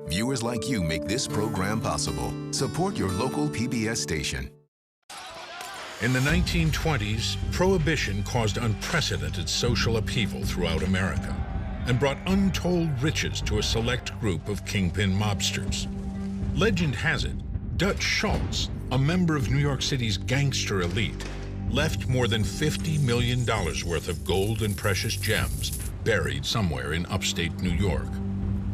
Viewers like you make this program possible. Support your local PBS station. In the 1920s, Prohibition caused unprecedented social upheaval throughout America and brought untold riches to a select group of kingpin mobsters. Legend has it, Dutch Schultz, a member of New York City's gangster elite, left more than $50 million worth of gold and precious gems buried somewhere in upstate New York.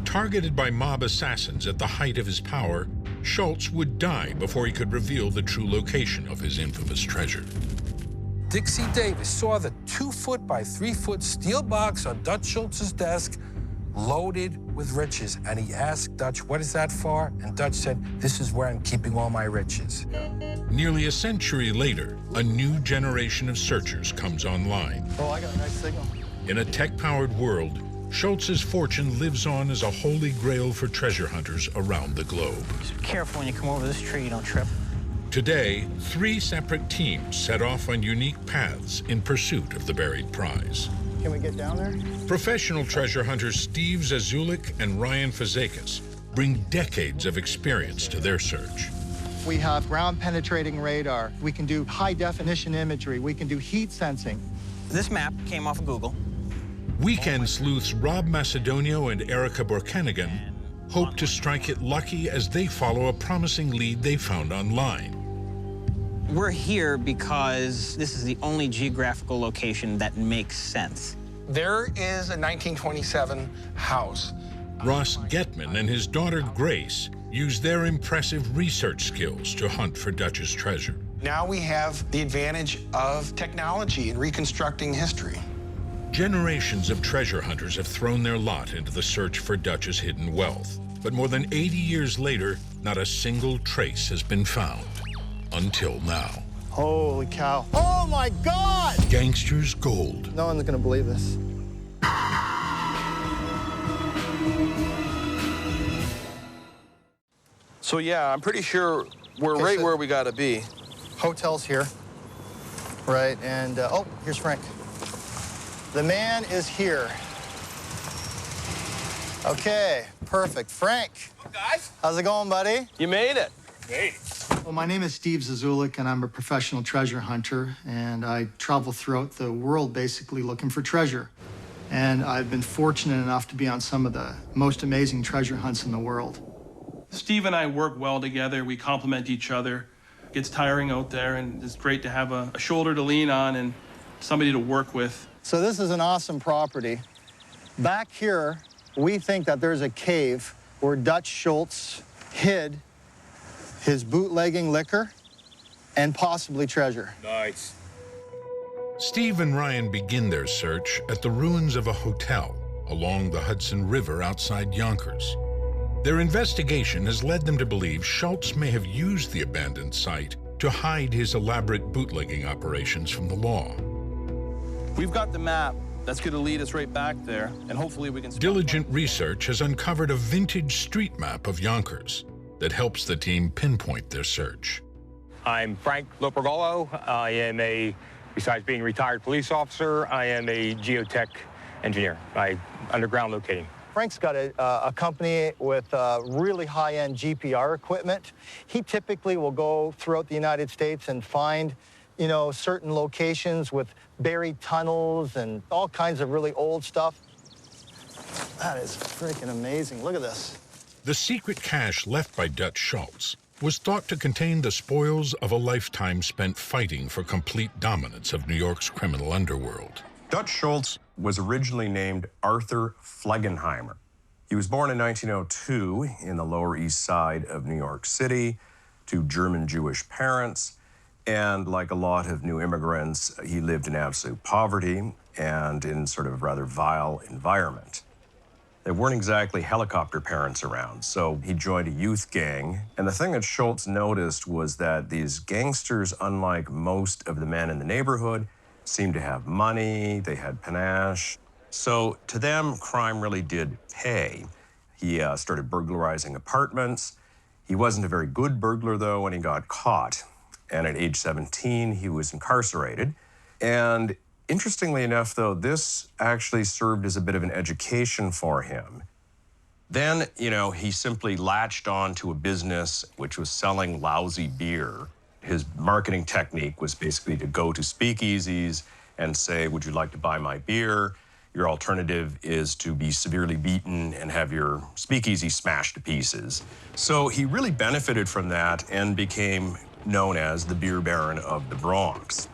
Targeted by mob assassins at the height of his power, Schultz would die before he could reveal the true location of his infamous treasure. Dixie Davis saw the 2-foot by 3-foot steel box on Dutch Schultz's desk loaded with riches, and he asked Dutch, "What is that for?" And Dutch said, "This is where I'm keeping all my riches." Nearly a century later, a new generation of searchers comes online. Oh, I got a nice signal. In a tech-powered world, Schultz's fortune lives on as a holy grail for treasure hunters around the globe. Just be careful when you come over this tree, you don't trip. Today, 3 separate teams set off on unique paths in pursuit of the buried prize. Can we get down there? Professional treasure hunters Steve Zazulik and Ryan Fazekas bring decades of experience to their search. We have ground-penetrating radar. We can do high-definition imagery. We can do heat sensing. This map came off of Google. Weekend sleuths Rob Macedonio and Erica Borkanigan hope to strike it lucky as they follow a promising lead they found online. We're here because this is the only geographical location that makes sense. There is a 1927 house. Ross Getman and his daughter Grace use their impressive research skills to hunt for Dutch's treasure. Now we have the advantage of technology in reconstructing history. Generations of treasure hunters have thrown their lot into the search for Dutch's hidden wealth. But more than 80 years later, not a single trace has been found. Until now. Holy cow. Oh, my God! Gangster's gold. No one's going to believe this. So, yeah, I'm pretty sure we're Okay, right so where we got to be. Hotel's here. Right, and, oh, here's Frank. The man is here. Okay, perfect. Frank. What, guys? How's it going, buddy? You made it. Hey. Well, my name is Steve Zazulik, and I'm a professional treasure hunter, and I travel throughout the world basically looking for treasure. And I've been fortunate enough to be on some of the most amazing treasure hunts in the world. Steve and I work well together. We complement each other. It gets tiring out there, and it's great to have a shoulder to lean on and somebody to work with. So this is an awesome property. Back here, we think that there's a cave where Dutch Schultz hid his bootlegging liquor and possibly treasure. Nice. Steve and Ryan begin their search at the ruins of a hotel along the Hudson River outside Yonkers. Their investigation has led them to believe Schultz may have used the abandoned site to hide his elaborate bootlegging operations from the law. We've got the map. That's going to lead us right back there, and hopefully we can... Diligent research has uncovered a vintage street map of Yonkers that helps the team pinpoint their search. I'm Frank Lopergolo. I am besides being a retired police officer, I am a geotech engineer by underground locating. Frank's got a company with really high-end GPR equipment. He typically will go throughout the United States and find, you know, certain locations with buried tunnels and all kinds of really old stuff. That is freaking amazing. Look at this. The secret cache left by Dutch Schultz was thought to contain the spoils of a lifetime spent fighting for complete dominance of New York's criminal underworld. Dutch Schultz was originally named Arthur Flegenheimer. He was born in 1902 in the Lower East Side of New York City to German Jewish parents. And like a lot of new immigrants, he lived in absolute poverty and in sort of a rather vile environment. There weren't exactly helicopter parents around, so he joined a youth gang. And the thing that Schultz noticed was that these gangsters, unlike most of the men in the neighborhood, seemed to have money, they had panache. So to them, crime really did pay. He started burglarizing apartments. He wasn't a very good burglar, though, when he got caught. And at age 17, he was incarcerated. And interestingly enough, though, this actually served as a bit of an education for him. Then, he simply latched on to a business which was selling lousy beer. His marketing technique was basically to go to speakeasies and say, would you like to buy my beer? Your alternative is to be severely beaten and have your speakeasy smashed to pieces. So he really benefited from that and became known as the beer baron of the Bronx.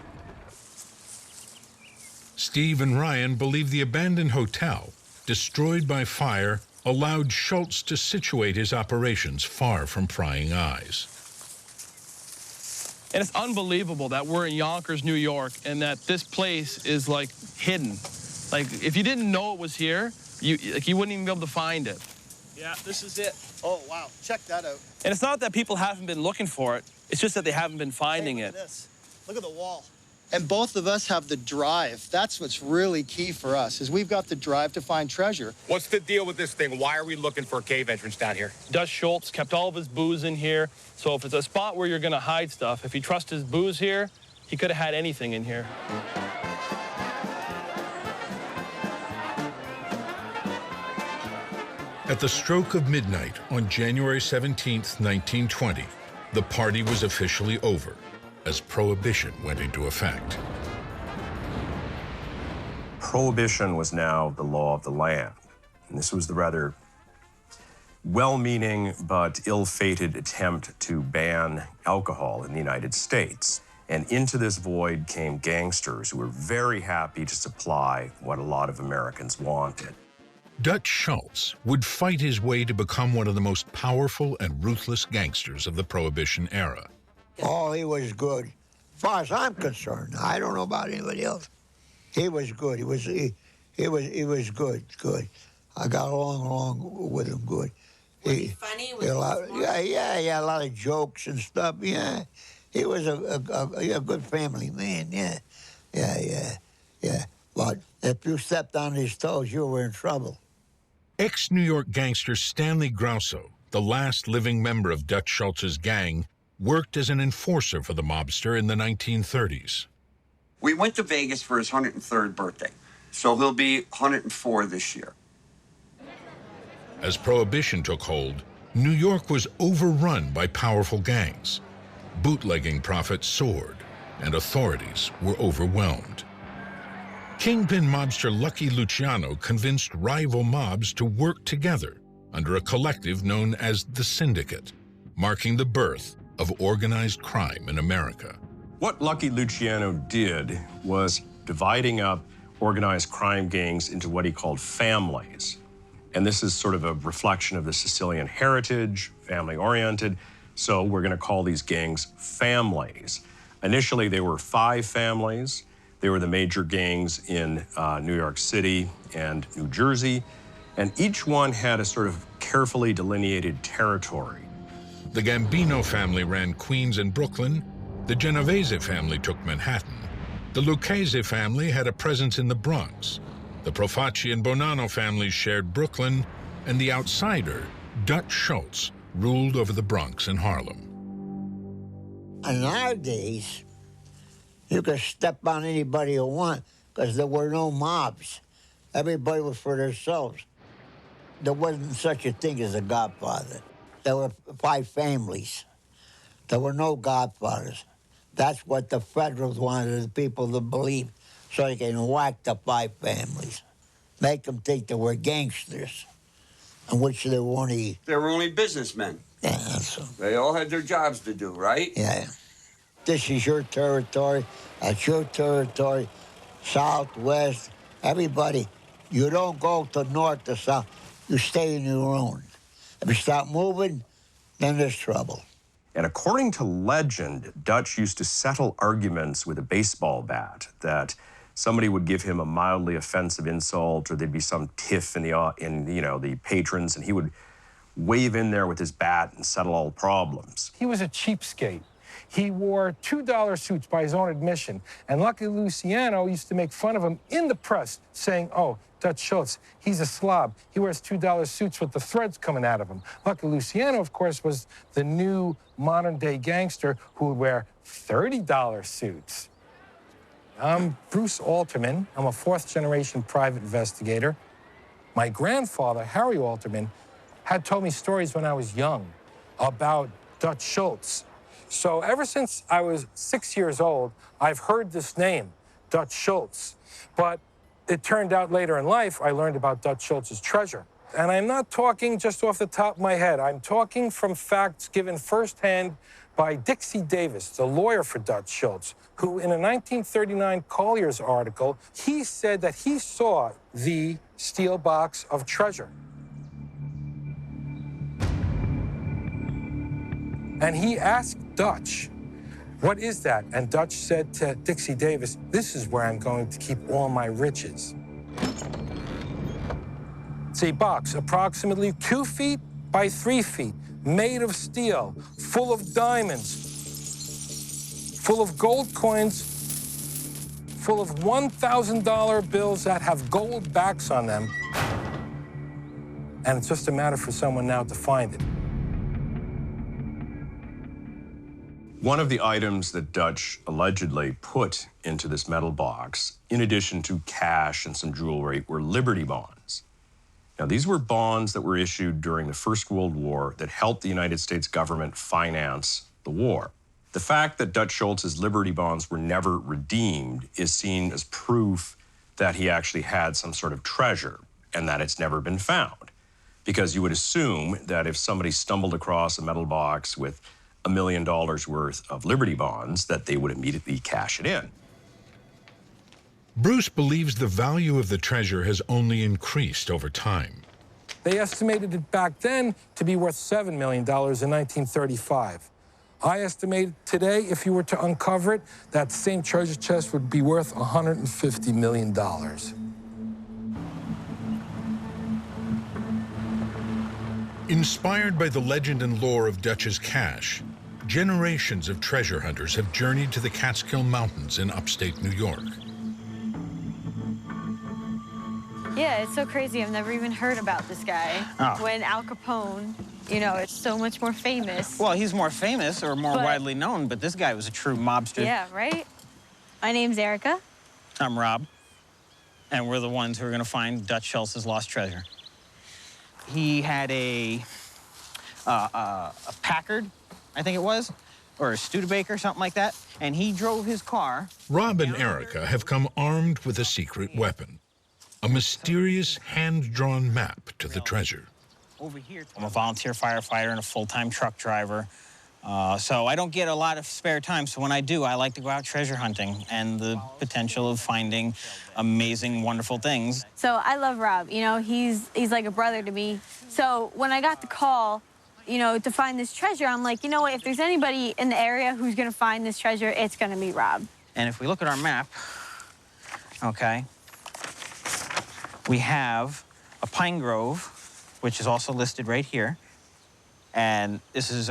Steve and Ryan believe the abandoned hotel, destroyed by fire, allowed Schultz to situate his operations far from prying eyes. And it's unbelievable that we're in Yonkers, New York, and that this place is, like, hidden. Like, if you didn't know it was here, you wouldn't even be able to find it. Yeah, this is it. Oh, wow. Check that out. And it's not that people haven't been looking for it. It's just that they haven't been finding it. Look at this. Look at the wall. And both of us have the drive. That's what's really key for us, is we've got the drive to find treasure. What's the deal with this thing? Why are we looking for a cave entrance down here? Dutch Schultz kept all of his booze in here. So if it's a spot where you're going to hide stuff, if he trusts his booze here, he could have had anything in here. At the stroke of midnight on January 17th, 1920, the party was officially over as Prohibition went into effect. Prohibition was now the law of the land. And this was the rather well-meaning but ill-fated attempt to ban alcohol in the United States. And into this void came gangsters who were very happy to supply what a lot of Americans wanted. Dutch Schultz would fight his way to become one of the most powerful and ruthless gangsters of the Prohibition era. Oh, he was good. As far as I'm concerned, I don't know about anybody else. He was good. He was good. I got along with him good. Was he funny? Was he smart? Yeah, a lot of jokes and stuff. Yeah, he was a good family man. Yeah. But if you stepped on his toes, you were in trouble. Ex-New York gangster Stanley Grosso, the last living member of Dutch Schultz's gang, worked as an enforcer for the mobster in the 1930s. We went to Vegas for his 103rd birthday, so he'll be 104 this year. As Prohibition took hold, New York was overrun by powerful gangs. Bootlegging profits soared, and authorities were overwhelmed. Kingpin mobster Lucky Luciano convinced rival mobs to work together under a collective known as the Syndicate, marking the birth of organized crime in America. What Lucky Luciano did was dividing up organized crime gangs into what he called families. And this is sort of a reflection of the Sicilian heritage, family-oriented, so we're going to call these gangs families. Initially, they were 5 families. They were the major gangs in New York City and New Jersey, and each one had a sort of carefully delineated territory. The Gambino family ran Queens and Brooklyn. The Genovese family took Manhattan. The Lucchese family had a presence in the Bronx. The Profaci and Bonanno families shared Brooklyn, and the outsider, Dutch Schultz, ruled over the Bronx and Harlem. In our days, you could step on anybody you want because there were no mobs. Everybody was for themselves. There wasn't such a thing as a godfather. There were 5 families. There were no godfathers. That's what the Federals wanted the people to believe, so they can whack the 5 families, make them think they were gangsters, and which they weren't. They were only businessmen. Yeah, that's all. They all had their jobs to do, right? Yeah. This is your territory, that's your territory, south, west, everybody. You don't go to north to south. You stay in your own. If you stop moving, then there's trouble. And according to legend, Dutch used to settle arguments with a baseball bat, that somebody would give him a mildly offensive insult, or there'd be some tiff in the patrons, and he would wave in there with his bat and settle all problems. He was a cheapskate. He wore $2 suits by his own admission, and Lucky Luciano used to make fun of him in the press, saying, oh, Dutch Schultz, he's a slob. He wears $2 suits with the threads coming out of him. Lucky Luciano, of course, was the new modern-day gangster who would wear $30 suits. I'm Bruce Alterman. I'm a 4th-generation private investigator. My grandfather, Harry Alterman, had told me stories when I was young about Dutch Schultz. So ever since I was 6 years old, I've heard this name, Dutch Schultz. But it turned out later in life, I learned about Dutch Schultz's treasure. And I'm not talking just off the top of my head. I'm talking from facts given firsthand by Dixie Davis, the lawyer for Dutch Schultz, who in a 1939 Collier's article, he said that he saw the steel box of treasure. And he asked Dutch, "What is that?" And Dutch said to Dixie Davis, "This is where I'm going to keep all my riches." It's a box approximately 2 feet by 3 feet, made of steel, full of diamonds, full of gold coins, full of $1,000 bills that have gold backs on them. And it's just a matter for someone now to find it. One of the items that Dutch allegedly put into this metal box, in addition to cash and some jewelry, were Liberty bonds. Now, these were bonds that were issued during the First World War that helped the United States government finance the war. The fact that Dutch Schultz's Liberty bonds were never redeemed is seen as proof that he actually had some sort of treasure and that it's never been found. Because you would assume that if somebody stumbled across a metal box with $1 million worth of Liberty bonds, that they would immediately cash it in. Bruce believes the value of the treasure has only increased over time. They estimated it back then to be worth $7 million in 1935. I estimate today, if you were to uncover it, that same treasure chest would be worth $150 million. Inspired by the legend and lore of Dutch's cash, generations of treasure hunters have journeyed to the Catskill Mountains in upstate New York. Yeah, it's so crazy. I've never even heard about this guy. Oh. When Al Capone, you know, it's so much more famous. Well, he's more famous or more widely known, but this guy was a true mobster. Yeah, right? My name's Erica. I'm Rob, and we're the ones who are going to find Dutch Schultz's lost treasure. He had a Packard, I think it was, or a Studebaker, something like that, and he drove his car. Rob and Erica have come armed with a secret weapon, a mysterious hand-drawn map to the treasure. Over here, I'm a volunteer firefighter and a full-time truck driver, so I don't get a lot of spare time. So when I do, I like to go out treasure hunting and the potential of finding amazing, wonderful things. So I love Rob. You know, he's like a brother to me. So when I got the call, you know, to find this treasure, I'm like, you know what? If there's anybody in the area who's going to find this treasure, it's going to be Rob. And if we look at our map, okay, we have a pine grove, which is also listed right here. And this is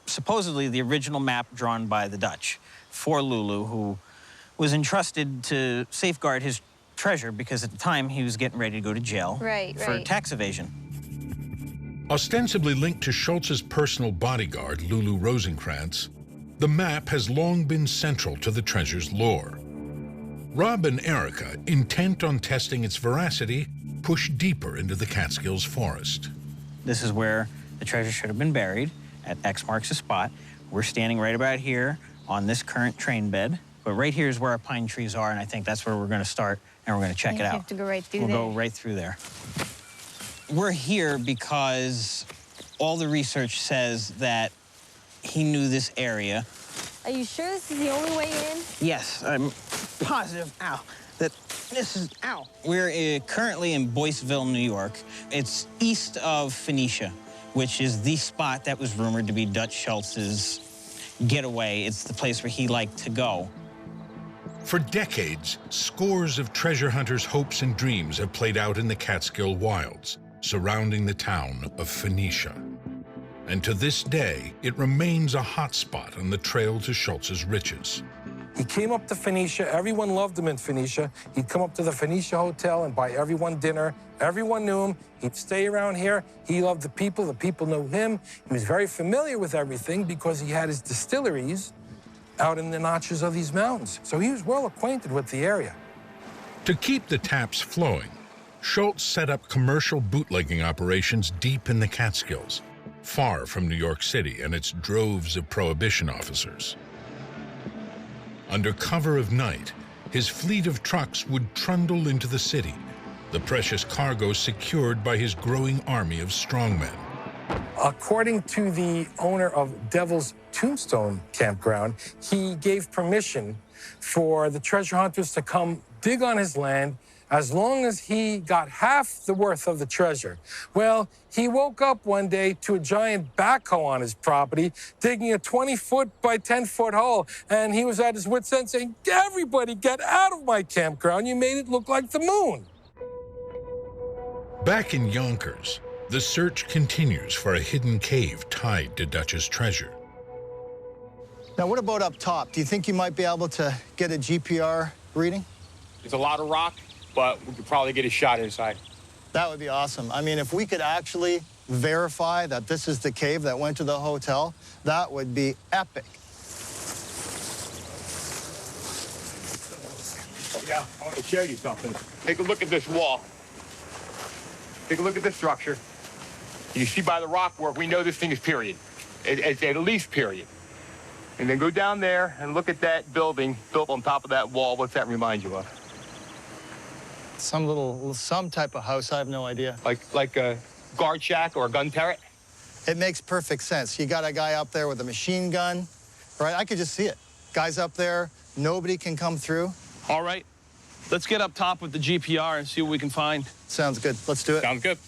supposedly the original map drawn by the Dutch for Lulu, who was entrusted to safeguard his treasure because at the time he was getting ready to go to jail for tax evasion. Ostensibly linked to Schultz's personal bodyguard, Lulu Rosencrantz, the map has long been central to the treasure's lore. Rob and Erica, intent on testing its veracity, push deeper into the Catskills forest. This is where the treasure should have been buried, at X marks the spot. We're standing right about here on this current train bed, but right here is where our pine trees are, and I think that's where we're gonna start, and we're gonna check it out. You have to go right through there. We'll go right through there. We're here because all the research says that he knew this area. Are you sure this is the only way in? Yes, I'm positive, that this is, We're currently in Boyceville, New York. It's east of Phoenicia, which is the spot that was rumored to be Dutch Schultz's getaway. It's the place where he liked to go. For decades, scores of treasure hunters' hopes and dreams have played out in the Catskill wilds, surrounding the town of Phoenicia. And to this day, it remains a hotspot on the trail to Schultz's riches. He came up to Phoenicia. Everyone loved him in Phoenicia. He'd come up to the Phoenicia Hotel and buy everyone dinner. Everyone knew him. He'd stay around here. He loved the people knew him. He was very familiar with everything because he had his distilleries out in the notches of these mountains. So he was well acquainted with the area. To keep the taps flowing, Schultz set up commercial bootlegging operations deep in the Catskills, far from New York City and its droves of prohibition officers. Under cover of night, his fleet of trucks would trundle into the city, the precious cargo secured by his growing army of strongmen. According to the owner of Devil's Tombstone Campground, he gave permission for the treasure hunters to come dig on his land as long as he got half the worth of the treasure. Well, he woke up one day to a giant backhoe on his property, digging a 20-foot by 10-foot hole, and he was at his wit's end saying, "Everybody get out of my campground, you made it look like the moon." Back in Yonkers, the search continues for a hidden cave tied to Dutch's treasure. Now, what about up top? Do you think you might be able to get a GPR reading? It's a lot of rock, but we could probably get a shot inside. That would be awesome. I mean, if we could actually verify that this is the cave that went to the hotel, that would be epic. Yeah, I want to show you something. Take a look at this wall. Take a look at this structure. You see by the rock work, we know this thing is period. It's at least period. And then go down there and look at that building built on top of that wall. What's that remind you of? Some type of house, I have no idea. Like a guard shack or a gun turret? It makes perfect sense. You got a guy up there with a machine gun, right? I could just see it. Guys up there, nobody can come through. All right, let's get up top with the GPR and see what we can find. Sounds good. Let's do it. Sounds good.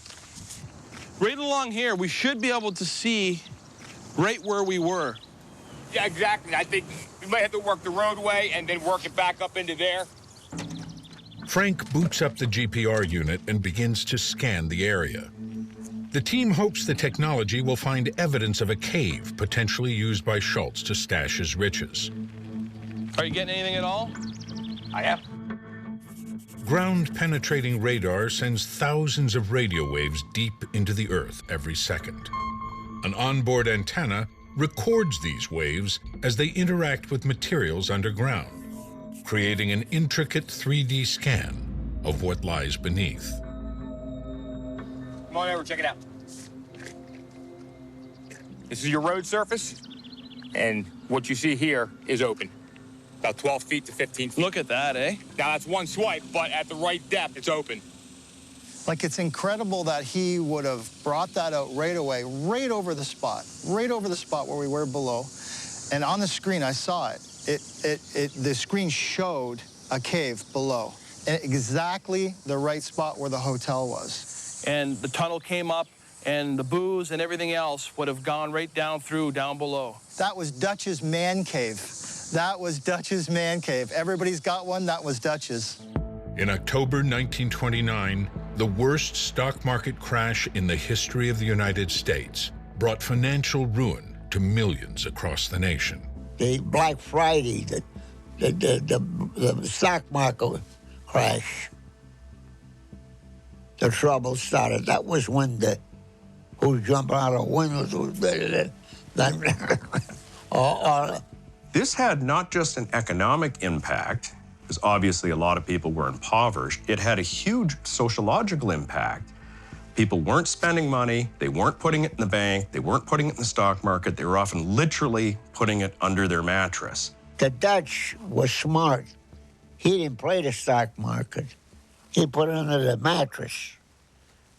Right along here, we should be able to see right where we were. Yeah, exactly. I think we might have to work the roadway and then work it back up into there. Frank boots up the GPR unit and begins to scan the area. The team hopes the technology will find evidence of a cave potentially used by Schultz to stash his riches. Are you getting anything at all? I am. Ground-penetrating radar sends thousands of radio waves deep into the Earth every second. An onboard antenna records these waves as they interact with materials underground, creating an intricate 3D scan of what lies beneath. Come on over, check it out. This is your road surface, and what you see here is open. About 12 feet to 15 feet. Look at that, eh? Now, that's one swipe, but at the right depth, it's open. Like, it's incredible that he would have brought that out right away, right over the spot where we were below. And on the screen, I saw it. The screen showed a cave below, and exactly the right spot where the hotel was. And the tunnel came up, and the booze and everything else would have gone right down through, down below. That was Dutch's man cave. That was Dutch's man cave. Everybody's got one. That was Dutch's. In October 1929, the worst stock market crash in the history of the United States brought financial ruin to millions across the nation. The Black Friday, the stock market crash, the trouble started. That was when who jumped out of windows. This had not just an economic impact, because obviously a lot of people were impoverished. It had a huge sociological impact. People weren't spending money, they weren't putting it in the bank, they weren't putting it in the stock market, they were often literally putting it under their mattress. The Dutch was smart. He didn't play the stock market. He put it under the mattress.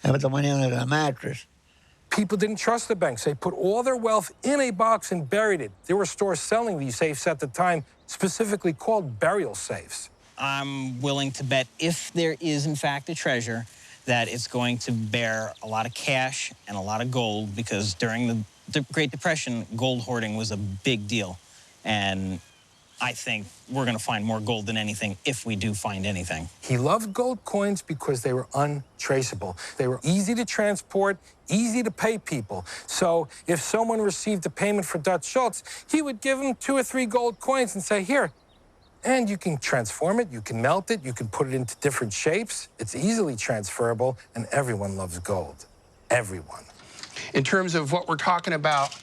He put the money under the mattress. People didn't trust the banks. They put all their wealth in a box and buried it. There were stores selling these safes at the time, specifically called burial safes. I'm willing to bet if there is, in fact, a treasure, that it's going to bear a lot of cash and a lot of gold, because during the Great Depression, gold hoarding was a big deal. And I think we're going to find more gold than anything if we do find anything. He loved gold coins because they were untraceable. They were easy to transport, easy to pay people. So if someone received a payment for Dutch Schultz, he would give him 2 or 3 gold coins and say, here, and you can transform it, you can melt it, you can put it into different shapes. It's easily transferable, and everyone loves gold. Everyone. In terms of what we're talking about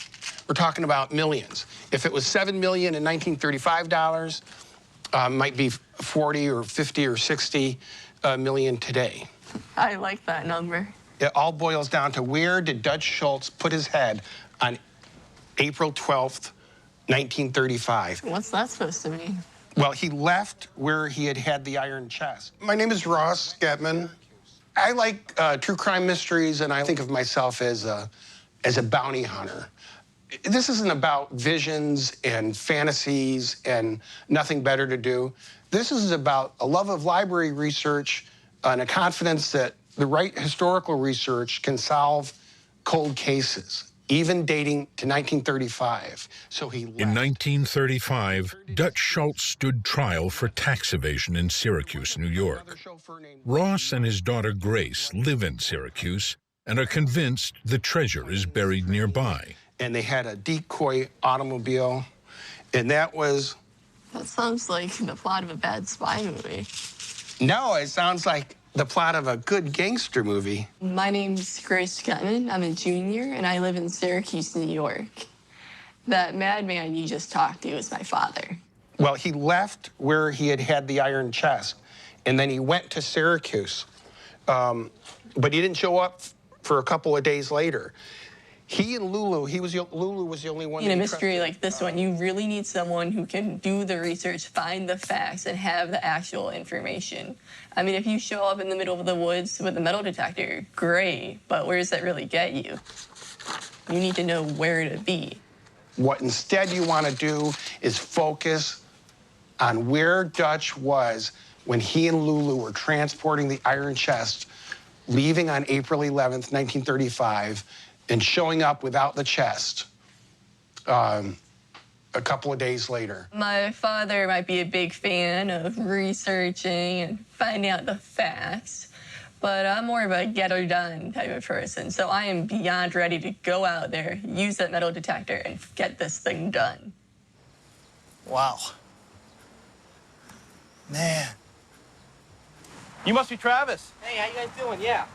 millions. If it was $7 million in 1935 dollars, might be 40 or 50 or 60 million today. I like that number. It all boils down to where did Dutch Schultz put his head on April 12th, 1935? What's that supposed to mean? Well, he left where he had the iron chest. My name is Ross Getman. I like true crime mysteries, and I think of myself as a bounty hunter. This isn't about visions and fantasies and nothing better to do. This is about a love of library research and a confidence that the right historical research can solve cold cases, even dating to 1935. So he left. In 1935, Dutch Schultz stood trial for tax evasion in Syracuse, New York. Ross and his daughter Grace live in Syracuse and are convinced the treasure is buried nearby. And they had a decoy automobile, and that was... That sounds like the plot of a bad spy movie. No, it sounds like the plot of a good gangster movie. My name's Grace Getman. I'm a junior, and I live in Syracuse, New York. That madman you just talked to is my father. Well, he left where he had the iron chest, and then he went to Syracuse. But he didn't show up for a couple of days later. He and Lulu, Lulu was the only one. In a mystery like this one, you really need someone who can do the research, find the facts, and have the actual information. I mean, if you show up in the middle of the woods with a metal detector, great, but where does that really get you? You need to know where to be. What instead you want to do is focus on where Dutch was when he and Lulu were transporting the iron chest, leaving on April 11th, 1935, and showing up without the chest a couple of days later. My father might be a big fan of researching and finding out the facts, but I'm more of a get-her-done type of person, so I am beyond ready to go out there, use that metal detector, and get this thing done. Wow. Man. You must be Travis. Hey, how you guys doing? Yeah.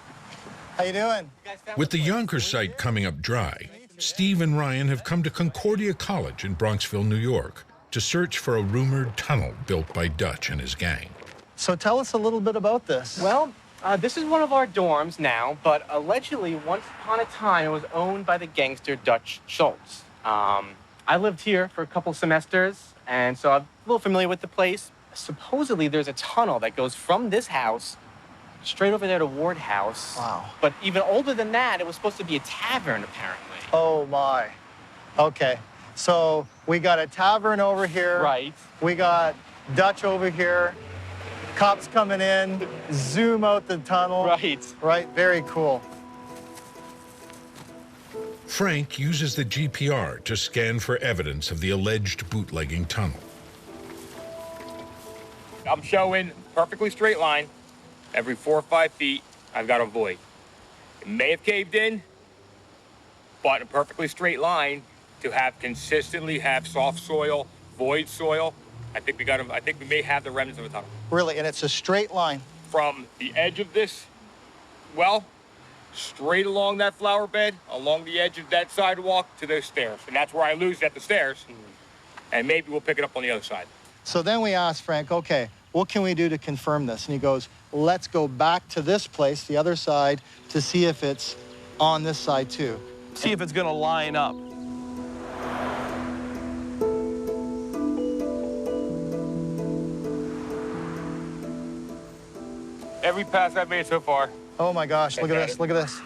How you doing? With the Yonkers site coming up dry, Steve and Ryan have come to Concordia College in Bronxville, New York, to search for a rumored tunnel built by Dutch and his gang. So tell us a little bit about this. Well, this is one of our dorms now, but allegedly, once upon a time, it was owned by the gangster Dutch Schultz. I lived here for a couple semesters, and so I'm a little familiar with the place. Supposedly, there's a tunnel that goes from this house straight over there to Ward House. Wow. But even older than that, it was supposed to be a tavern, apparently. Oh, my. Okay. So we got a tavern over here. Right. We got Dutch over here. Cops coming in, zoom out the tunnel. Right. Right, very cool. Frank uses the GPR to scan for evidence of the alleged bootlegging tunnel. I'm showing perfectly straight line. Every 4 or 5 feet, I've got a void. It may have caved in, but a perfectly straight line to have consistently have soft soil, void soil. I think we may have the remnants of a tunnel. Really, and it's a straight line. From the edge of this well, straight along that flower bed, along the edge of that sidewalk to those stairs. And that's where I lose at the stairs. And maybe we'll pick it up on the other side. So then we asked Frank, okay, what can we do to confirm this? And he goes, let's go back to this place, the other side, to see if it's on this side too. See if it's gonna line up. Every pass I've made so far. Oh my gosh, look at this, look at this.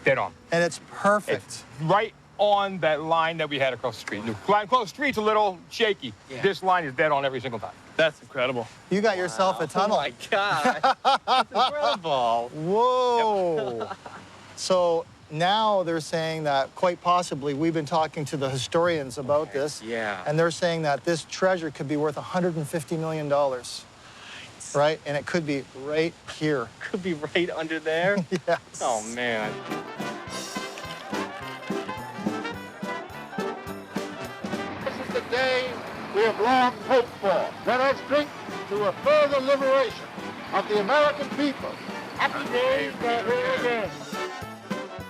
Dead on. And it's perfect. It's right on that line that we had across the street. The line across the street's a little shaky. Yeah. This line is dead on every single time. That's incredible. You got yourself a tunnel. Oh my God. That's incredible. Whoa. So now they're saying that quite possibly, we've been talking to the historians about this. Yeah. And they're saying that this treasure could be worth $150 million. Right? And it could be right here. Could be right under there? Yes. Oh, man. This is the day we have long hoped for. Let us drink to a further liberation of the American people. Happy days are here again.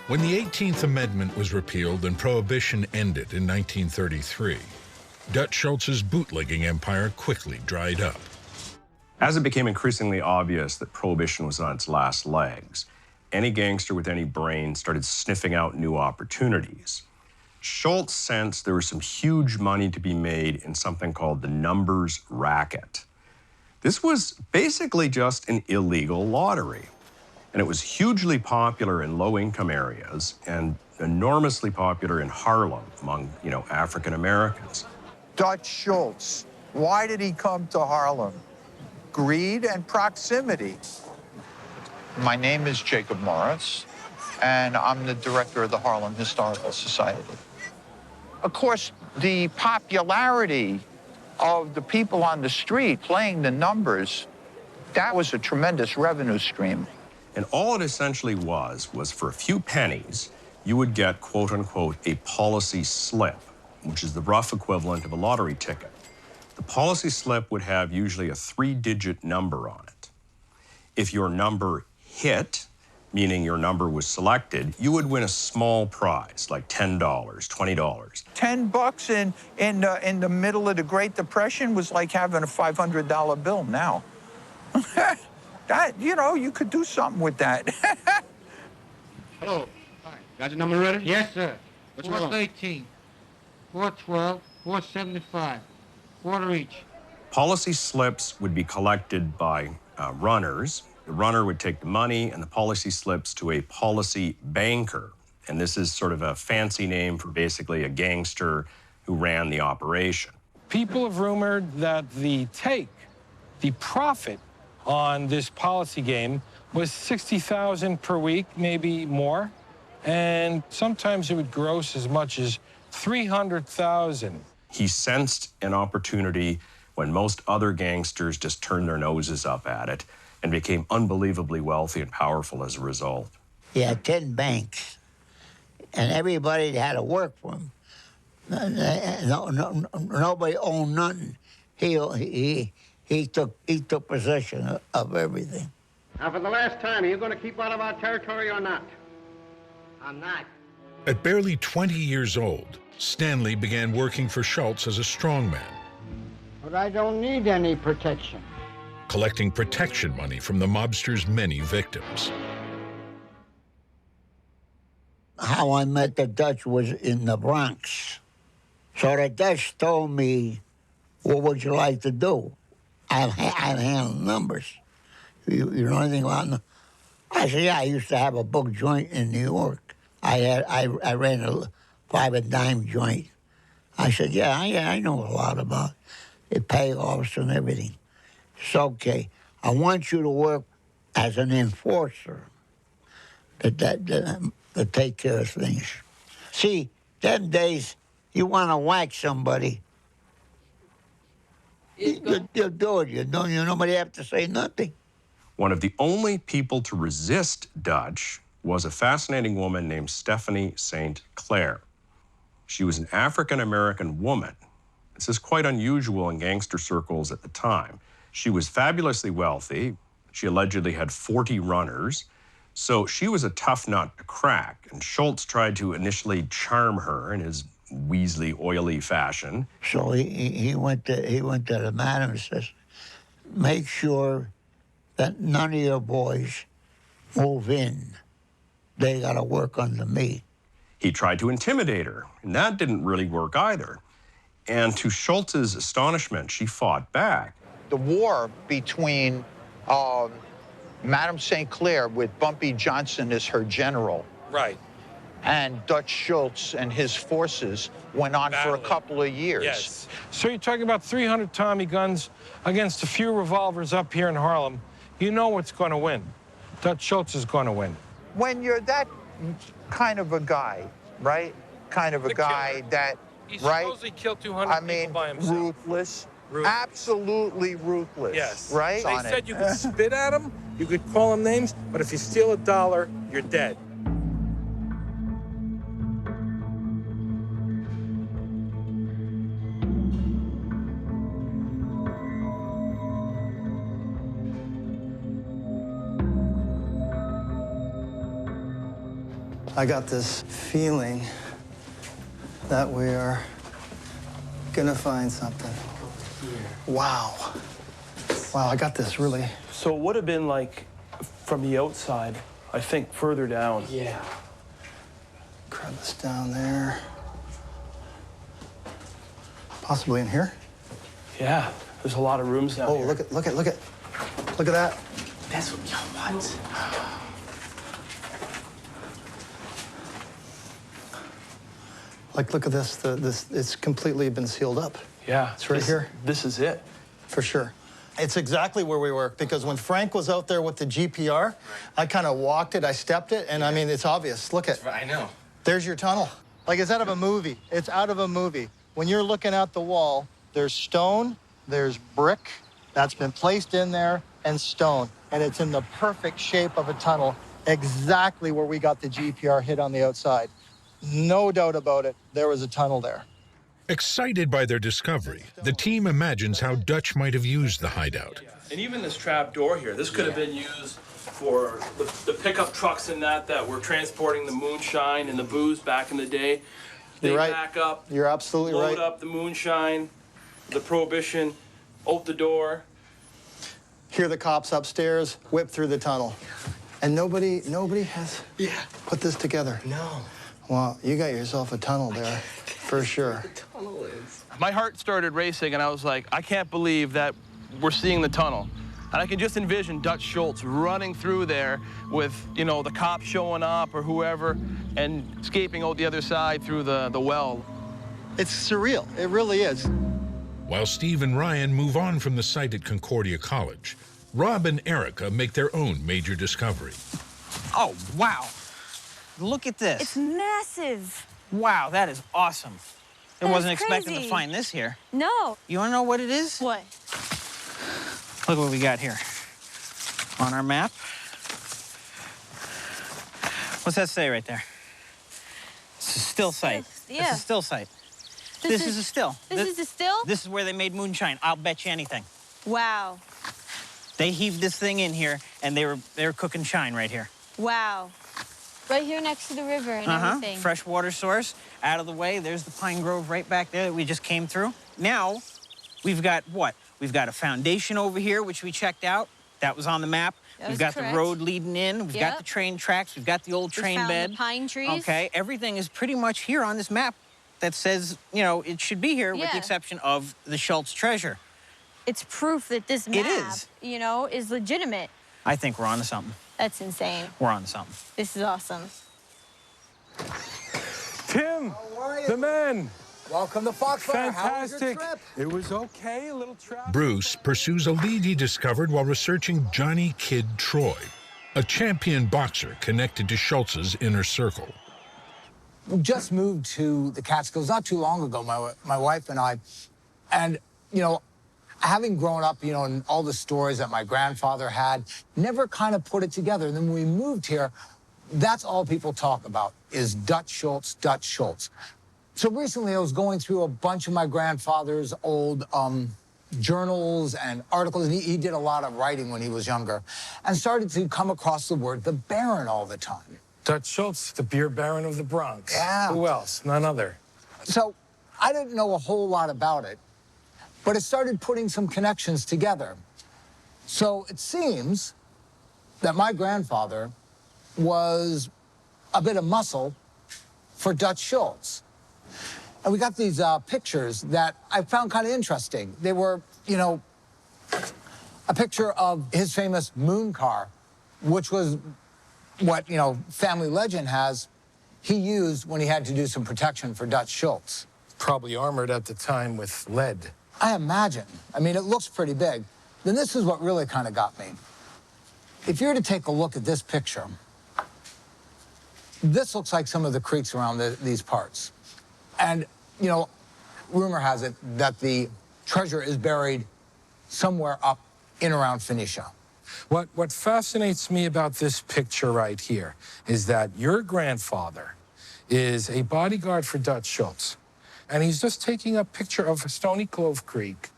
When the 18th Amendment was repealed and Prohibition ended in 1933, Dutch Schultz's bootlegging empire quickly dried up. As it became increasingly obvious that Prohibition was on its last legs, any gangster with any brain started sniffing out new opportunities. Schultz sensed there was some huge money to be made in something called the numbers racket. This was basically just an illegal lottery, and it was hugely popular in low-income areas and enormously popular in Harlem among, African Americans. Dutch Schultz, why did he come to Harlem? Greed and proximity. My name is Jacob Morris, and I'm the director of the Harlem Historical Society. Of course, the popularity of the people on the street playing the numbers, that was a tremendous revenue stream. And all it essentially was for a few pennies, you would get, quote unquote, a policy slip, which is the rough equivalent of a lottery ticket. The policy slip would have usually a 3-digit number on it. If your number hit, meaning your number was selected, you would win a small prize, like $10, $20. $10 in the middle of the Great Depression was like having a $500 bill now. That, you could do something with that. Hello. Hi. Got your number ready? Yes, sir. What you want? 418, 412, 475. Quarter each. Policy slips would be collected by runners. The runner would take the money and the policy slips to a policy banker. And this is sort of a fancy name for basically a gangster who ran the operation. People have rumored that the profit on this policy game was $60,000 per week, maybe more. And sometimes it would gross as much as $300,000. He sensed an opportunity when most other gangsters just turned their noses up at it and became unbelievably wealthy and powerful as a result. He had 10 banks, and everybody had to work for him. Nobody owned nothing. He took possession of everything. Now, for the last time, are you going to keep out of our territory or not? I'm not. At barely 20 years old, Stanley began working for Schultz as a strongman, But I don't need any protection. collecting protection money from the mobster's many victims. How I met the Dutch was in the Bronx. So the Dutch told me, what would you like to do? I've handled numbers. You know anything about them? I said, yeah, I used to have a book joint in New York. I ran a 5 and dime joint. I said, yeah, I know a lot about it, payoffs and everything. It's okay. I want you to work as an enforcer to take care of things. See, them days, you want to whack somebody, you'll do it. Nobody have to say nothing. One of the only people to resist Dutch was a fascinating woman named Stephanie St. Clair. She was an African-American woman. This is quite unusual in gangster circles at the time. She was fabulously wealthy. She allegedly had 40 runners. So she was a tough nut to crack, and Schultz tried to initially charm her in his Weasley, oily fashion. So he went to the madam and says, make sure that none of your boys move in. They got to work under me. He tried to intimidate her, and that didn't really work either. And to Schultz's astonishment, she fought back. The war between Madame St. Clair, with Bumpy Johnson as her general, Right. and Dutch Schultz and his forces went on for a couple of years. Yes. So you're talking about 300 Tommy guns against a few revolvers up here in Harlem. You know what's going to win. Dutch Schultz is going to win. When you're that kind of a guy, right? Kind of a guy that, He right? supposedly killed 200 people by himself. Ruthless. Absolutely ruthless. Yes. Right? They said you could spit at him, you could call him names, but if you steal $1, you're dead. I got this feeling that we are gonna find something. Wow. Wow, I got this really. So it would have been like from the outside, I think, further down. Yeah. Grab this down there. Possibly in here. Yeah, there's a lot of rooms down here. Oh, look at that. That's what. Like, look at this. It's completely been sealed up. Yeah, it's right here. This is it. For sure. It's exactly where we were, because when Frank was out there with the GPR, I kind of walked it, I stepped it, and I mean, it's obvious. Look at. I know. There's your tunnel. Like, it's out of a movie. It's out of a movie. When you're looking at the wall, there's stone, there's brick that's been placed in there, and stone. And it's in the perfect shape of a tunnel, exactly where we got the GPR hit on the outside. No doubt about it, there was a tunnel there. Excited by their discovery, the team imagines how Dutch might have used the hideout. And even this trap door here, this could have been used for the pickup trucks and that were transporting the moonshine and the booze back in the day. They You're right. back up. You're absolutely load right. up the moonshine, the prohibition, open the door. Hear the cops upstairs, whip through the tunnel. And nobody has put this together. No. Well, you got yourself a tunnel there, for sure. My heart started racing, and I was like, I can't believe that we're seeing the tunnel. And I can just envision Dutch Schultz running through there with, you know, the cops showing up or whoever and escaping out the other side through the well. It's surreal. It really is. While Steve and Ryan move on from the site at Concordia College, Rob and Erica make their own major discovery. Oh, wow. Look at this. It's massive. Wow, that is awesome. I That wasn't is expecting to crazy. find this here. No. You want to know what it is? What? Look what we got here on our map. What's that say right there? It's a still site. Yeah. It's a still site. This is a still. This is a still? This is where they made moonshine. I'll bet you anything. Wow. They heaved this thing in here, and they were cooking shine right here. Wow. Right here next to the river and everything. Fresh water source, out of the way. There's the pine grove right back there that we just came through. Now, we've got what? We've got a foundation over here, which we checked out. That was on the map. We've got the road leading in. We've got the train tracks. We've got the old train bed. The pine trees. Okay, everything is pretty much here on this map that says, you know, it should be here with the exception of the Schultz treasure. It's proof that this map, you know, is legitimate. I think we're onto something. That's insane. We're onto something. This is awesome. Tim, the men. Welcome to Foxfire. Fantastic. How was your trip? It was okay, a little traffic. Bruce pursues a lead he discovered while researching Johnny Kid Troy, a champion boxer connected to Schultz's inner circle. We just moved to the Catskills not too long ago, my wife and I. And, you know, having grown up, you know, in all the stories that my grandfather had, never kind of put it together. And then when we moved here, that's all people talk about is Dutch Schultz, Dutch Schultz. So recently I was going through a bunch of my grandfather's old journals and articles, and he did a lot of writing when he was younger, and started to come across the word the Baron all the time. Dutch Schultz, the beer baron of the Bronx. Yeah. Who else? None other. So I didn't know a whole lot about it, but it started putting some connections together. So it seems that my grandfather was a bit of muscle for Dutch Schultz. And we got these pictures that I found kind of interesting. They were, you know, a picture of his famous moon car, which was what, you know, family legend has he used when he had to do some protection for Dutch Schultz. Probably armored at the time with lead. I imagine. I mean, it looks pretty big. Then this is what really kind of got me. If you were to take a look at this picture, this looks like some of the creeks around these parts. And, you know, rumor has it that the treasure is buried somewhere up in around Phoenicia. What fascinates me about this picture right here is that your grandfather is a bodyguard for Dutch Schultz, and he's just taking a picture of Stony Clove Creek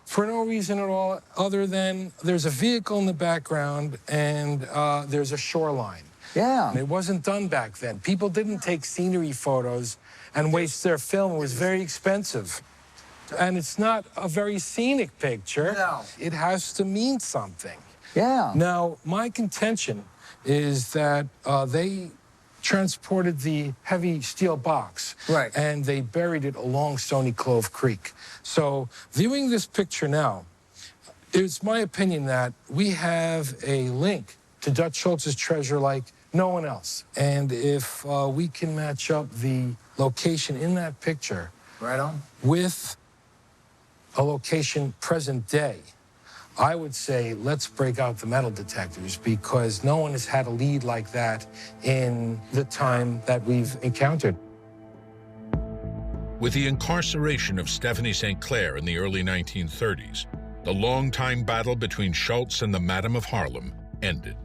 for no reason at all other than there's a vehicle in the background and there's a shoreline. Yeah. And it wasn't done back then. People didn't take scenery photos and waste their film. It was very expensive. And it's not a very scenic picture. No. It has to mean something. Yeah. Now, my contention is that they transported the heavy steel box. Right. And they buried it along Stony Clove Creek. So, viewing this picture now, it's my opinion that we have a link to Dutch Schultz's treasure like no one else. And if we can match up the location in that picture right on with a location present day, I would say let's break out the metal detectors, because no one has had a lead like that in the time that we've encountered. With the incarceration of Stephanie St. Clair in the early 1930s, the long-time battle between Schultz and the Madam of Harlem ended.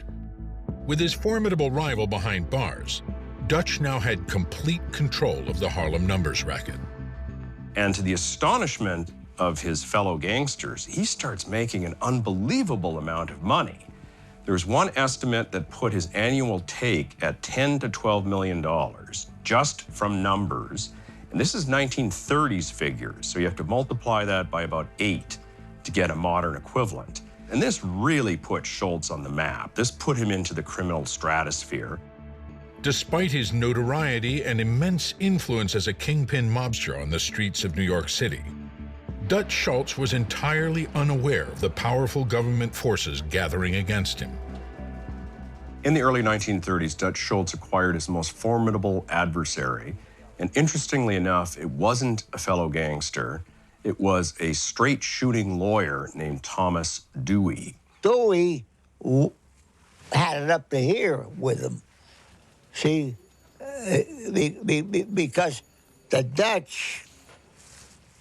With his formidable rival behind bars, Dutch now had complete control of the Harlem numbers racket. And to the astonishment of his fellow gangsters, he starts making an unbelievable amount of money. There's one estimate that put his annual take at $10 to $12 million, just from numbers. And this is 1930s figures, so you have to multiply that by about 8 to get a modern equivalent. And this really put Schultz on the map. This put him into the criminal stratosphere. Despite his notoriety and immense influence as a kingpin mobster on the streets of New York City, Dutch Schultz was entirely unaware of the powerful government forces gathering against him. In the early 1930s, Dutch Schultz acquired his most formidable adversary. And interestingly enough, it wasn't a fellow gangster. It was a straight-shooting lawyer named Thomas Dewey. Dewey had it up to here with him. See, because the Dutch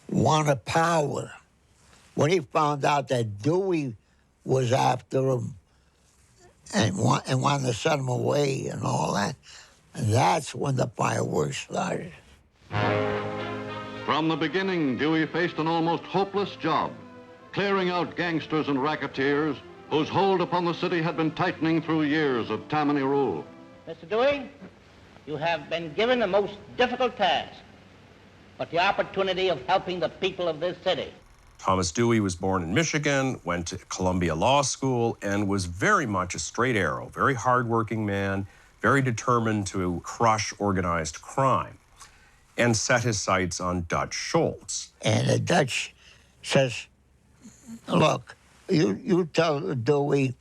wanted power. When he found out that Dewey was after him and wanted to send him away and all that, and that's when the fireworks started. From the beginning, Dewey faced an almost hopeless job, clearing out gangsters and racketeers whose hold upon the city had been tightening through years of Tammany rule. Mr. Dewey, you have been given a most difficult task, but the opportunity of helping the people of this city. Thomas Dewey was born in Michigan, went to Columbia Law School, and was very much a straight arrow, very hardworking man, very determined to crush organized crime, and set his sights on Dutch Schultz. And the Dutch says, look, you tell Dewey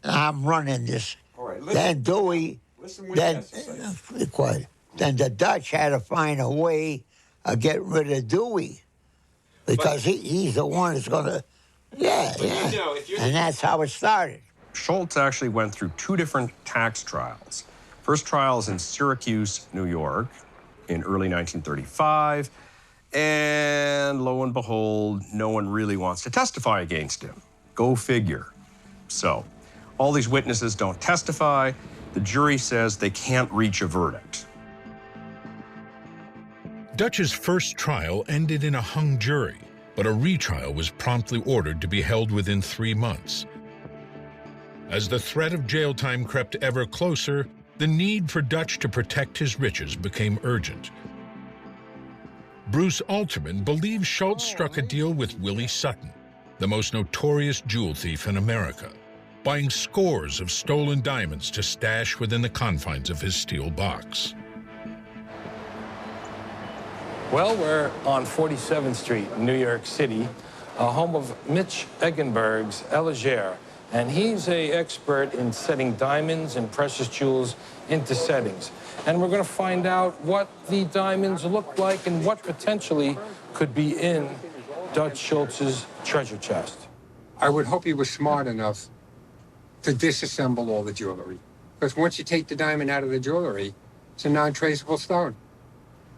I'm running this. All right, then Dewey, then the Dutch had to find a way of getting rid of Dewey, because he's the one that's going to, and that's how it started. Schultz actually went through 2 different tax trials. First trial is in Syracuse, New York, in early 1935, and lo and behold, no one really wants to testify against him. Go figure. So, all these witnesses don't testify. The jury says they can't reach a verdict. Dutch's first trial ended in a hung jury, but a retrial was promptly ordered to be held within 3 months. As the threat of jail time crept ever closer, the need for Dutch to protect his riches became urgent. Bruce Alterman believes Schultz struck a deal with Willie Sutton, the most notorious jewel thief in America, buying scores of stolen diamonds to stash within the confines of his steel box. Well, we're on 47th Street, New York City, home of Mitch Eggenberg's Elegere. And he's an expert in setting diamonds and precious jewels into settings. And we're going to find out what the diamonds look like and what potentially could be in Dutch Schultz's treasure chest. I would hope he was smart enough to disassemble all the jewelry. Because once you take the diamond out of the jewelry, it's a non-traceable stone.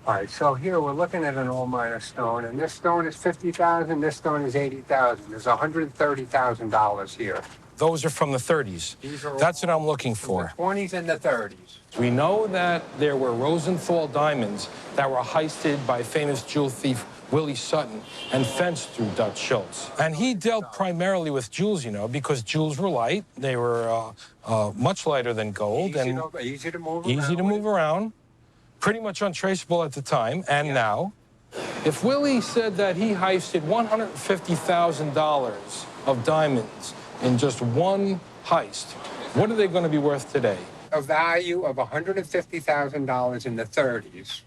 All right, so here we're looking at an all-minor stone, and this stone is $50,000, this stone is $80,000. There's $130,000 here. Those are from the 30s. That's what I'm looking for. The 20s and the 30s. We know that there were Rosenthal diamonds that were heisted by famous jewel thief Willie Sutton and fenced through Dutch Schultz. And he dealt primarily with jewels, you know, because jewels were light. They were much lighter than gold. Easy to move around. Pretty much untraceable at the time and now. If Willie said that he heisted $150,000 of diamonds in just one heist, what are they going to be worth today? A value of $150,000 in the 30s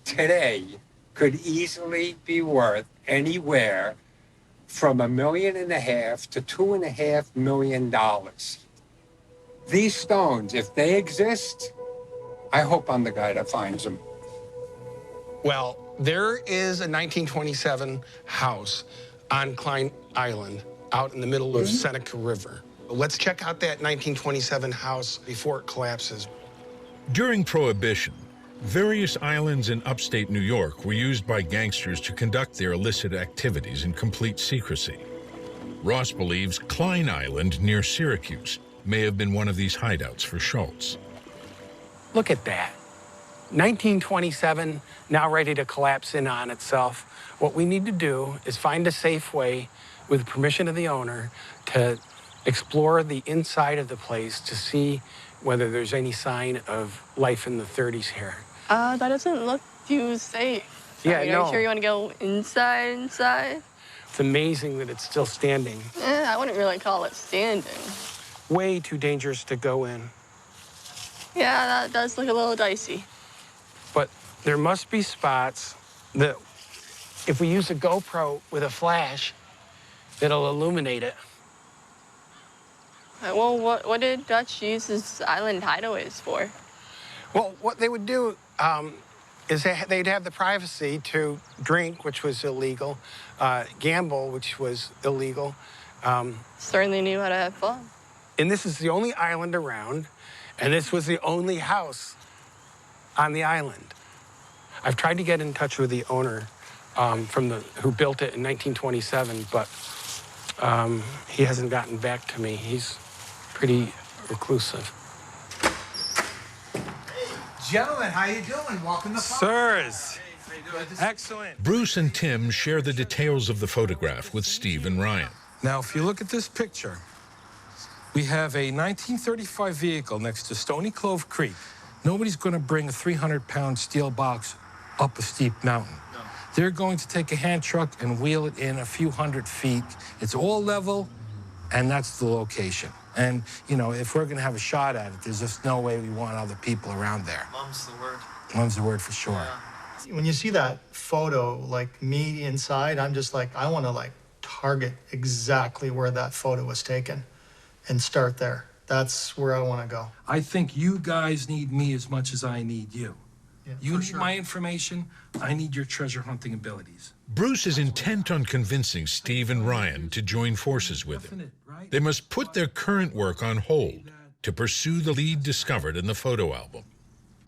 today could easily be worth anywhere from $1.5 million to $2.5 million. These stones, if they exist, I hope I'm the guy that finds them. Well, there is a 1927 house on Klein Island out in the middle of Seneca River. Let's check out that 1927 house before it collapses. During Prohibition, various islands in upstate New York were used by gangsters to conduct their illicit activities in complete secrecy. Ross believes Klein Island near Syracuse may have been one of these hideouts for Schultz. Look at that. 1927, now ready to collapse in on itself. What we need to do is find a safe way, with permission of the owner, to explore the inside of the place to see whether there's any sign of life in the 30s here. That doesn't look too safe. Yeah, Are you no. sure you want to go inside? It's amazing that it's still standing. I wouldn't really call it standing. Way too dangerous to go in. Yeah, that does look a little dicey. But there must be spots that, if we use a GoPro with a flash, it'll illuminate it. Well, what did Dutch use his island hideaways for? Well, what they would do is they'd have the privacy to drink, which was illegal, gamble, which was illegal. Certainly knew how to have fun. And this is the only island around, and this was the only house on the island. I've tried to get in touch with the owner who built it in 1927, but he hasn't gotten back to me. He's pretty reclusive. Gentlemen, how you doing? Welcome to Sirs. Excellent. Bruce and Tim share the details of the photograph with Steve and Ryan. Now, if you look at this picture, we have a 1935 vehicle next to Stony Clove Creek. Nobody's going to bring a 300-pound steel box up a steep mountain. No. They're going to take a hand truck and wheel it in a few hundred feet. It's all level, and that's the location. And, you know, if we're going to have a shot at it, there's just no way we want other people around there. Mum's the word. Mum's the word for sure. Yeah. When you see that photo, like me inside, I'm just like, I want to like target exactly where that photo was taken and start there. That's where I want to go. I think you guys need me as much as I need you. Yeah, you need my information, I need your treasure hunting abilities. Bruce is intent on convincing Steve and Ryan to join forces with him. They must put their current work on hold to pursue the lead discovered in the photo album.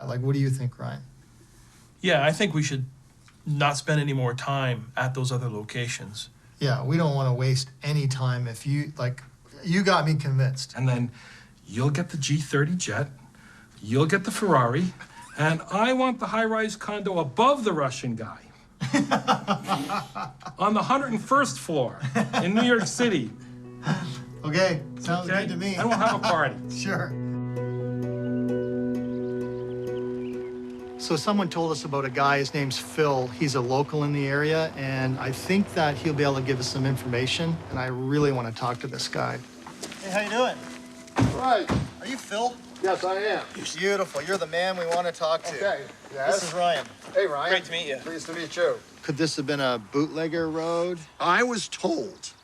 Like, what do you think, Ryan? Yeah, I think we should not spend any more time at those other locations. Yeah, we don't want to waste any time. If you, like, you got me convinced. And then you'll get the G30 jet, you'll get the Ferrari, and I want the high-rise condo above the Russian guy. On the 101st floor in New York City. Okay, sounds good to me. And we'll have a party. Sure. So someone told us about a guy, his name's Phil. He's a local in the area, and I think that he'll be able to give us some information, and I really want to talk to this guy. Hey, how you doing? Right. Are you Phil? Yes, I am. Beautiful. You're the man we want to talk to. Okay. Yes. This is Ryan. Hey, Ryan. Great to meet you. Pleased to meet you. Could this have been a bootlegger road? I was told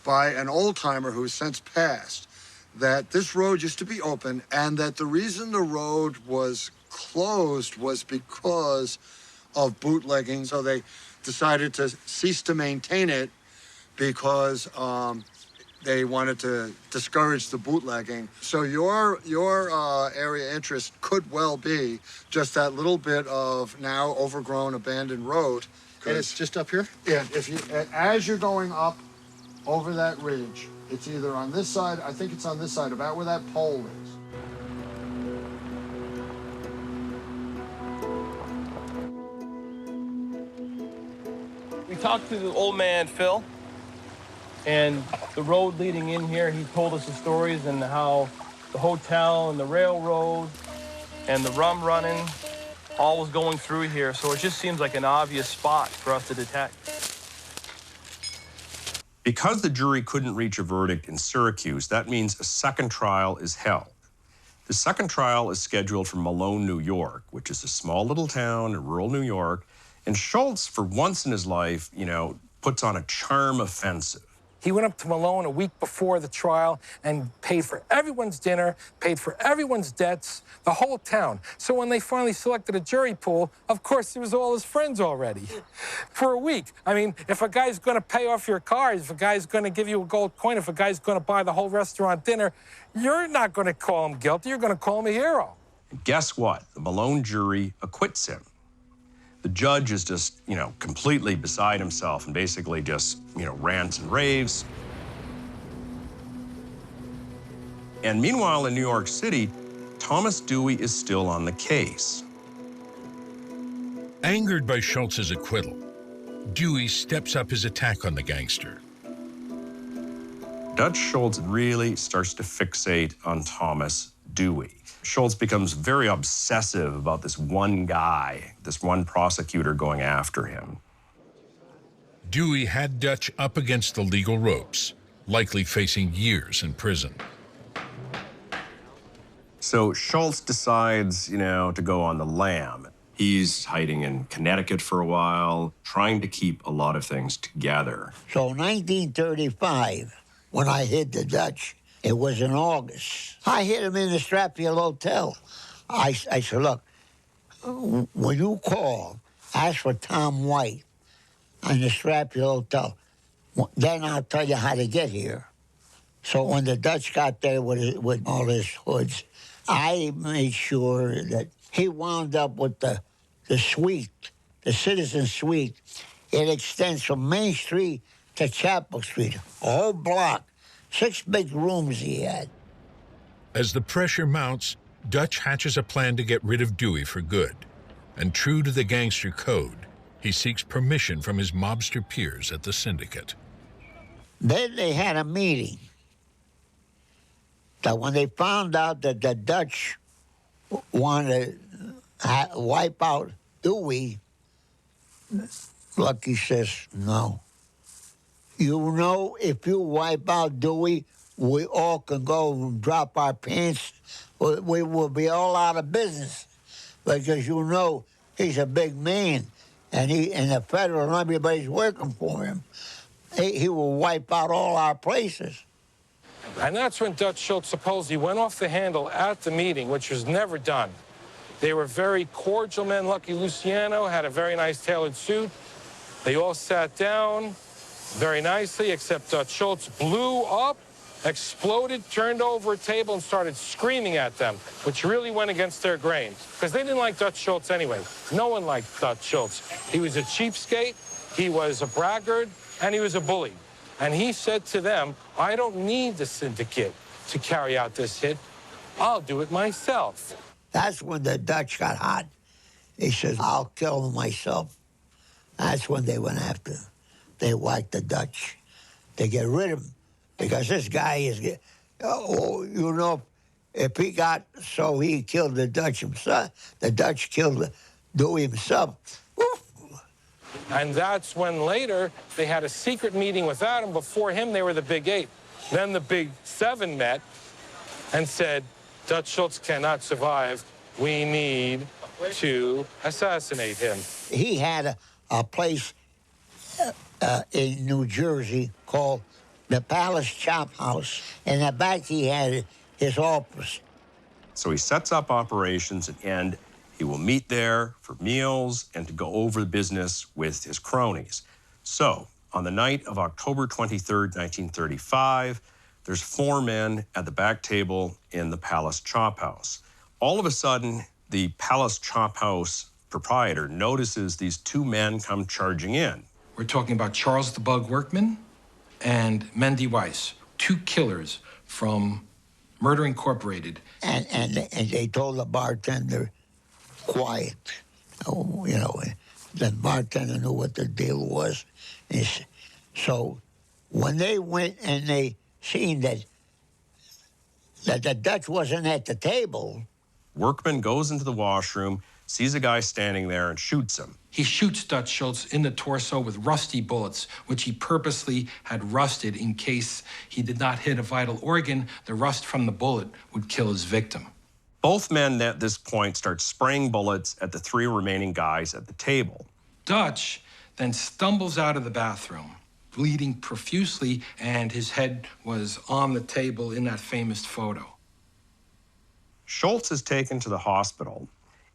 by an old-timer who's since passed that this road used to be open and that the reason the road was closed was because of bootlegging. So they decided to cease to maintain it because they wanted to discourage the bootlegging. So your area interest could well be just that little bit of now overgrown, abandoned road. And it's just up here? Yeah, as you're going up over that ridge, it's either on this side, I think it's on this side, about where that pole is. We talked to the old man, Phil, and the road leading in here, he told us the stories and how the hotel and the railroad and the rum running all was going through here, so it just seems like an obvious spot for us to detect. Because the jury couldn't reach a verdict in Syracuse, that means a second trial is held. The second trial is scheduled for Malone, New York, which is a small little town in rural New York. And Schultz, for once in his life, puts on a charm offensive. He went up to Malone a week before the trial and paid for everyone's dinner, paid for everyone's debts, the whole town. So when they finally selected a jury pool, of course, it was all his friends already. For a week. I mean, if a guy's going to pay off your car, if a guy's going to give you a gold coin, if a guy's going to buy the whole restaurant dinner, you're not going to call him guilty. You're going to call him a hero. And guess what? The Malone jury acquits him. The judge is just, completely beside himself and basically just, rants and raves. And meanwhile, in New York City, Thomas Dewey is still on the case. Angered by Schultz's acquittal, Dewey steps up his attack on the gangster. Dutch Schultz really starts to fixate on Thomas Dewey. Schultz becomes very obsessive about this one guy, this one prosecutor going after him. Dewey had Dutch up against the legal ropes, likely facing years in prison. So Schultz decides, to go on the lam. He's hiding in Connecticut for a while, trying to keep a lot of things together. So 1935, when I hit the Dutch, it was in August. I hit him in the Stratfield Hotel. I said, look, when you call, ask for Tom White in the Stratfield Hotel. Then I'll tell you how to get here. So when the Dutch got there with all his hoods, I made sure that he wound up with the suite, the Citizen Suite. It extends from Main Street to Chapel Street, a whole block. 6 big rooms he had. As the pressure mounts, Dutch hatches a plan to get rid of Dewey for good. And true to the gangster code, he seeks permission from his mobster peers at the syndicate. Then they had a meeting that when they found out that the Dutch wanted to wipe out Dewey, Lucky says, no. If you wipe out Dewey, we all can go and drop our pants. We will be all out of business because he's a big man, and the federal and everybody's working for him. He will wipe out all our places. And that's when Dutch Schultz supposedly went off the handle at the meeting, which was never done. They were very cordial men. Lucky Luciano had a very nice tailored suit. They all sat down very nicely, except Dutch Schultz blew up, exploded, turned over a table, and started screaming at them, which really went against their grain, because they didn't like Dutch Schultz anyway. No one liked Dutch Schultz. He was a cheapskate, he was a braggart, and he was a bully. And he said to them, I don't need the syndicate to carry out this hit. I'll do it myself. That's when the Dutch got hot. He says, I'll kill him myself. That's when they went after him. They whacked the Dutch to get rid of him because this guy is, if he he killed the Dutch himself, the Dutch killed Dewey himself. And that's when later they had a secret meeting with Adam. Before him, they were the Big Eight. Then the Big Seven met and said, Dutch Schultz cannot survive. We need to assassinate him. He had a place in New Jersey called the Palace Chop House. In the back, he had his office. So he sets up operations, and he will meet there for meals and to go over the business with his cronies. So on the night of October 23rd, 1935, there's 4 men at the back table in the Palace Chop House. All of a sudden, the Palace Chop House proprietor notices these 2 men come charging in. We're talking about Charles the Bug Workman and Mendy Weiss, 2 killers from Murder Incorporated. And they told the bartender, quiet. The bartender knew what the deal was. So when they went and they seen that the Dutch wasn't at the table. Workman goes into the washroom, sees a guy standing there and shoots him. He shoots Dutch Schultz in the torso with rusty bullets, which he purposely had rusted in case he did not hit a vital organ. The rust from the bullet would kill his victim. Both men at this point start spraying bullets at the three remaining guys at the table. Dutch then stumbles out of the bathroom, bleeding profusely, and his head was on the table in that famous photo. Schultz is taken to the hospital,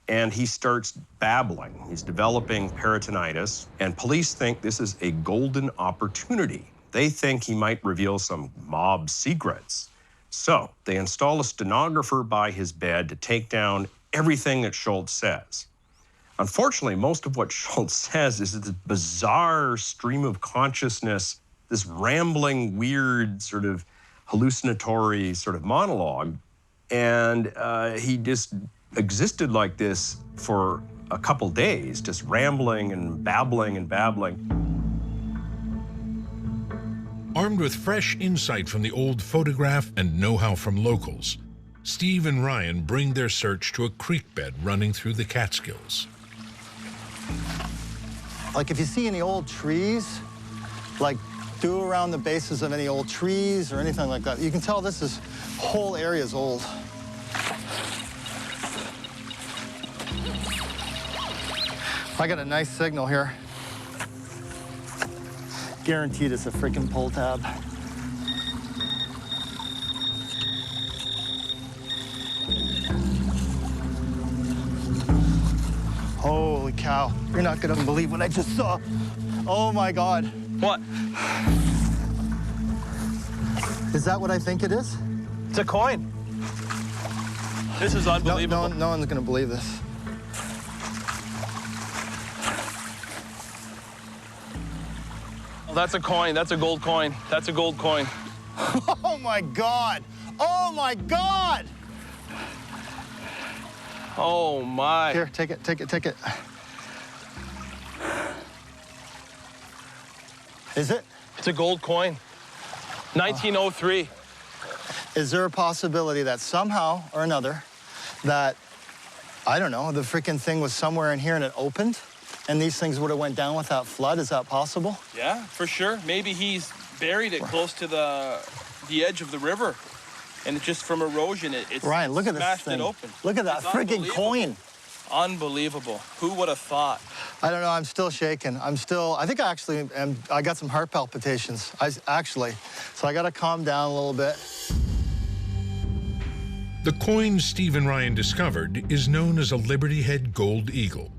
and he starts babbling. He's developing peritonitis, and police think this is a golden opportunity. They think he might reveal some mob secrets. So they install a stenographer by his bed to take down everything that Schultz says. Unfortunately, most of what Schultz says is this bizarre stream of consciousness, this rambling, weird, sort of hallucinatory sort of monologue. And he just existed like this for a couple days, just rambling and babbling and babbling. Armed with fresh insight from the old photograph and know-how from locals, Steve and Ryan bring their search to a creek bed running through the Catskills. Like if you see any old trees, like do around the bases of any old trees or anything like that, you can tell this whole area is old. I got a nice signal here. Guaranteed it's a freaking pull tab. Holy cow. You're not gonna believe what I just saw. Oh my God. What? Is that what I think it is? It's a coin. This is unbelievable. No one's gonna believe this. Oh, that's a coin. That's a gold coin. That's a gold coin. Oh my God. Oh my God. Oh my. Here, take it, take it, take it. Is it? It's a gold coin. 1903. Is there a possibility that somehow or another that, I don't know, the freaking thing was somewhere in here and it opened and these things would have went down with that flood? Is that possible? Yeah, for sure. Maybe he's buried it close to the edge of the river. And it just from erosion, it's Ryan, look at this smashed thing. it open. Look at that freaking coin. Unbelievable. Who would have thought? I don't know, I'm still shaking. I think I actually I got some heart palpitations, so I gotta calm down a little bit. The coin Steve and Ryan discovered is known as a Liberty Head Gold Eagle,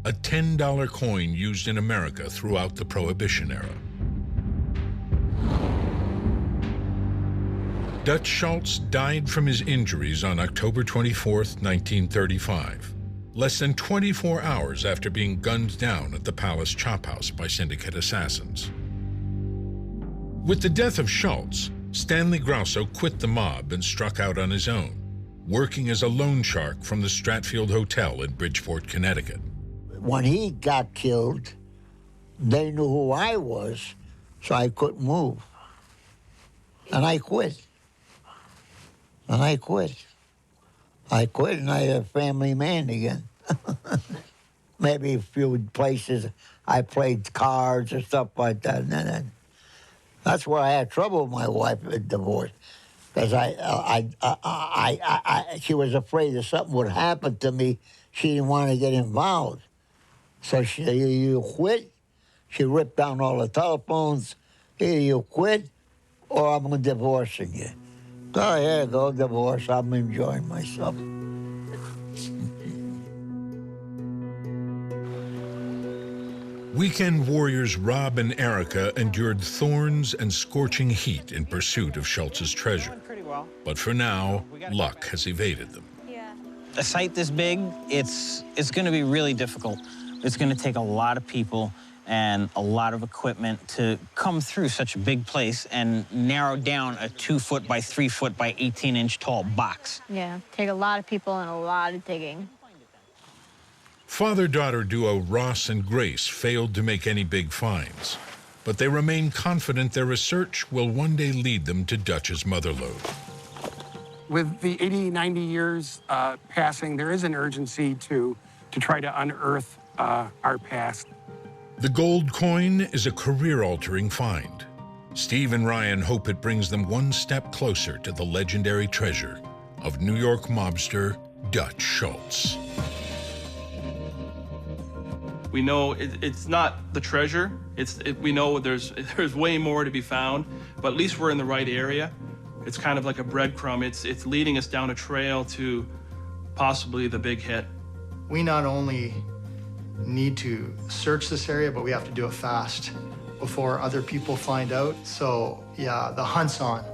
a $10 coin used in America throughout the Prohibition era. Dutch Schultz died from his injuries on October 24th, 1935, less than 24 hours after being gunned down at the Palace Chop House by syndicate assassins. With the death of Schultz, Stanley Grosso quit the mob and struck out on his own, working as a loan shark from the Stratfield Hotel in Bridgeport, Connecticut. When he got killed, they knew who I was, so I couldn't move. And I quit. And I quit. I quit and I a family man again. Maybe a few places I played cards or stuff like that. And then that's where I had trouble with my wife at divorce. Because she was afraid that something would happen to me. She didn't want to get involved. So she said, either you quit, she ripped down all the telephones, either you quit or I'm divorcing you. So here you go, divorce, I'm enjoying myself. Weekend warriors Rob and Erica endured thorns and scorching heat in pursuit of Schultz's treasure. But for now, luck has evaded them. A site this big, it's going to be really difficult. It's going to take a lot of people and a lot of equipment to come through such a big place and narrow down a 2-foot by 3-foot by 18-inch tall box. Yeah, take a lot of people and a lot of digging. Father-daughter duo Ross and Grace failed to make any big finds, but they remain confident their research will one day lead them to Dutch's motherlode. With the 80, 90 years passing, there is an urgency to to try to unearth our past. The gold coin is a career-altering find. Steve and Ryan hope it brings them one step closer to the legendary treasure of New York mobster Dutch Schultz. We know it's not the treasure. We know there's way more to be found, but at least we're in the right area. It's kind of like a breadcrumb. It's leading us down a trail to possibly the big hit. We not only need to search this area, but we have to do it fast before other people find out. So yeah, the hunt's on.